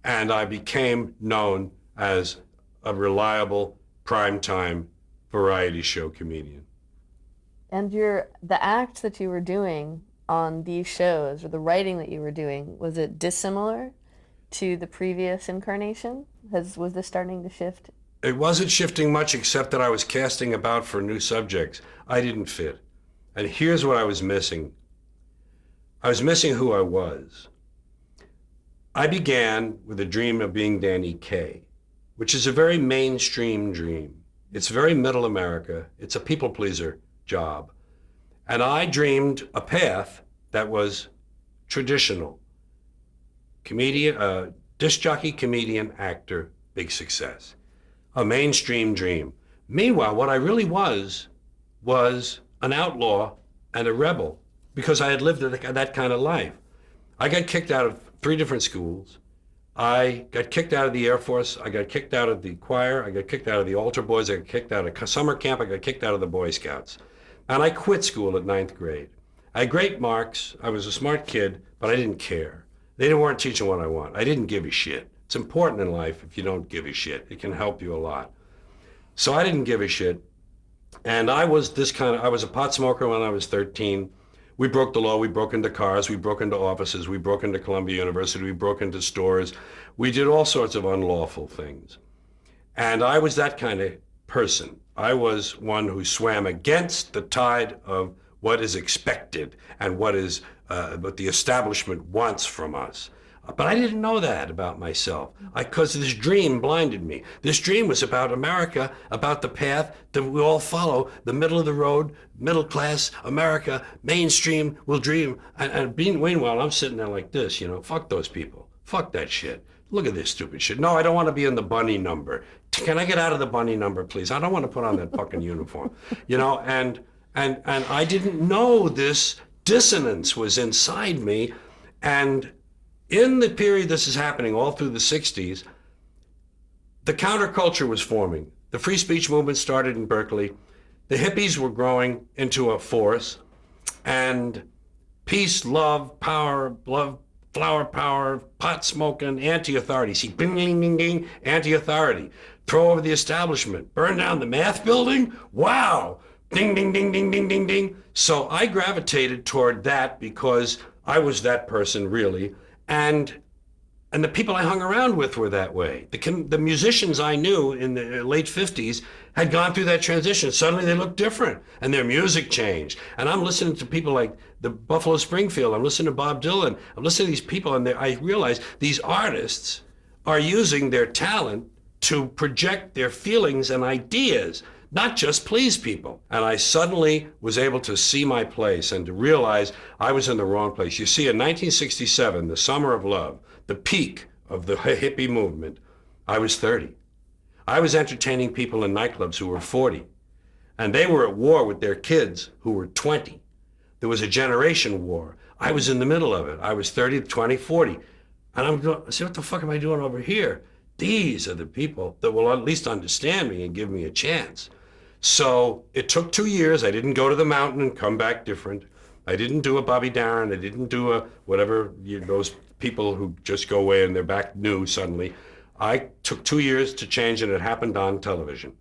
and I became known as a reliable primetime variety show comedian. And the act that you were doing on these shows, or the writing that you were doing, was it dissimilar to the previous incarnation? Was this starting to shift? It wasn't shifting much except that I was casting about for new subjects. I didn't fit. And here's what I was missing. I was missing who I was. I began with a dream of being Danny Kaye, which is a very mainstream dream. It's very middle America. It's a people pleaser job. And I dreamed a path that was traditional. Comedian, disc jockey, comedian, actor, big success. A mainstream dream. Meanwhile, what I really was an outlaw and a rebel because I had lived that kind of life. I got kicked out of 3 different schools. I got kicked out of the Air Force. I got kicked out of the choir. I got kicked out of the altar boys. I got kicked out of summer camp. I got kicked out of the Boy Scouts. And I quit school at 9th grade. I had great marks. I was a smart kid, but I didn't care. They weren't teaching what I want. I didn't give a shit. It's important in life if you don't give a shit. It can help you a lot. So I didn't give a shit. And I was a pot smoker when I was 13. We broke the law. We broke into cars. We broke into offices. We broke into Columbia University. We broke into stores. We did all sorts of unlawful things. And I was that kind of person. I was one who swam against the tide of what is expected and what the establishment wants from us. But I didn't know that about myself because this dream blinded me. This dream was about America, about the path that we all follow, the middle of the road, middle class America, mainstream will dream. And meanwhile, I'm sitting there like this, fuck those people. Fuck that shit. Look at this stupid shit. No, I don't want to be in the bunny number. Can I get out of the bunny number, please? I don't want to put on that fucking uniform. And I didn't know this dissonance was inside me. And in the period this is happening, all through the 60s, the counterculture was forming. The free speech movement started in Berkeley. The hippies were growing into a force. And peace, love, power, flower power, pot smoking, anti-authority. See, bing, ding, ding, ding, anti-authority. Throw over the establishment. Burn down the math building? Wow. Ding, ding, ding, ding, ding, ding, ding. So I gravitated toward that because I was that person, really. And the people I hung around with were that way. The musicians I knew in the late 50s had gone through that transition. Suddenly they looked different and their music changed. And I'm listening to people like the Buffalo Springfield. I'm listening to Bob Dylan. I'm listening to these people and I realize these artists are using their talent to project their feelings and ideas, not just please people. And I suddenly was able to see my place and to realize I was in the wrong place. You see, in 1967, the summer of love, the peak of the hippie movement, I was 30. I was entertaining people in nightclubs who were 40, and they were at war with their kids who were 20. There was a generation war. I was in the middle of it. I was 30, 20, 40. And I'm going, see, what the fuck am I doing over here? These are the people that will at least understand me and give me a chance. So it took 2 years. I didn't go to the mountain and come back different. I didn't do a Bobby Darin. I didn't do a whatever, those people who just go away and they're back new suddenly. I took 2 years to change, and it happened on television.